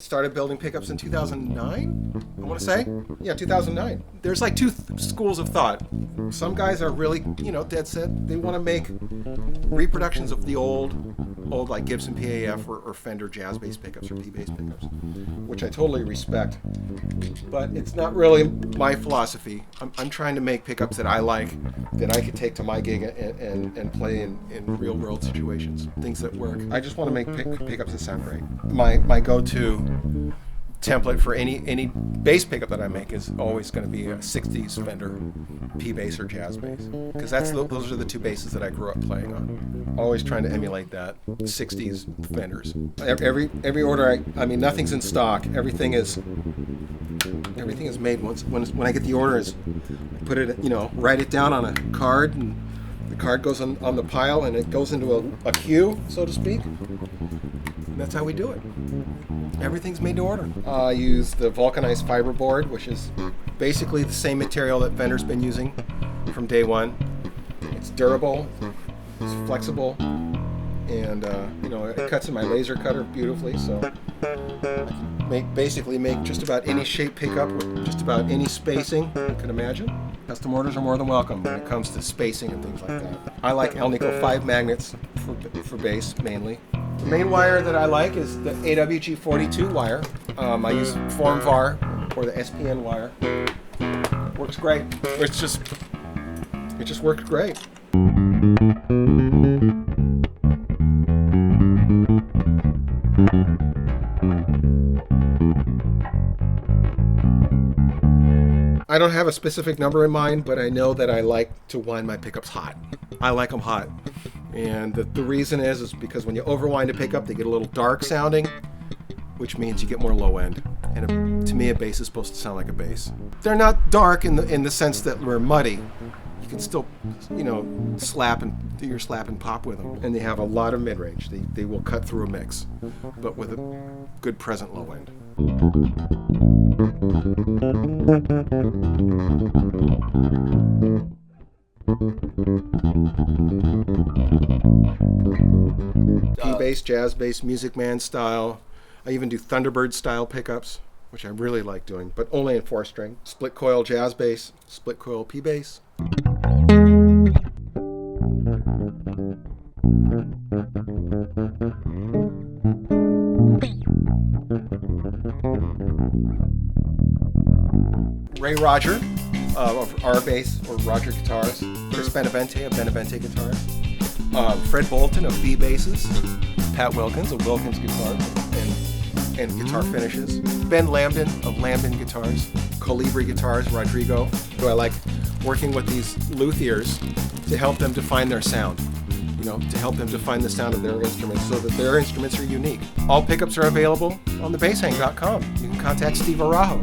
Started building pickups in 2009, I want to say. Yeah, 2009. There's like two schools of thought. Some guys are really, dead set. They want to make reproductions of the old like Gibson PAF or Fender jazz bass pickups or P-bass pickups, which I totally respect. But it's not really my philosophy. I'm trying to make pickups that I like, that I could take to my gig and play in real world situations, things that work. I just want to make pickups that sound great. My go-to template for any bass pickup that I make is always going to be a 60s Fender P-bass or jazz bass, because those are the two basses that I grew up playing on. Always trying to emulate that 60s Fenders. Every order, I mean nothing's in stock. Everything is made when I get the order. I put it, write it down on a card, and the card goes on the pile, and it goes into a queue, so to speak. And that's how we do it. Everything's made to order. I use the vulcanized fiberboard, which is basically the same material that Fender's been using from day one. It's durable, it's flexible, and it cuts in my laser cutter beautifully. So I can basically make just about any shape pickup with just about any spacing you can imagine. Custom orders are more than welcome when it comes to spacing and things like that. I like Alnico 5 magnets for bass mainly. The main wire that I like is the AWG42 wire. I use FormVar or the SPN wire. Works great. It just works great. I don't have a specific number in mind, but I know that I like to wind my pickups hot. I like them hot. And the reason is because when you overwind a pickup, they get a little dark sounding, which means you get more low end. And to me, a bass is supposed to sound like a bass. They're not dark in the sense that we're muddy. You can still, slap and do your slap and pop with them. And they have a lot of mid-range. They will cut through a mix, but with a good present low end. P-bass, jazz bass, Music Man style. I even do Thunderbird style pickups, which I really like doing, but only in 4-string. Split coil jazz bass, split coil P-bass. Ray Roger of R-Bass or Roger Guitars. Chris Benavente of Benavente Guitars. Fred Bolton of B-Basses. Pat Wilkins of Wilkins Guitars and Guitar Finishes. Ben Lambden of Lambden Guitars. Colibri Guitars, Rodrigo. So I like working with these luthiers to help them define their sound. To help them define the sound of their instruments so that their instruments are unique. All pickups are available on thebasshang.com. You can contact Steve Araujo.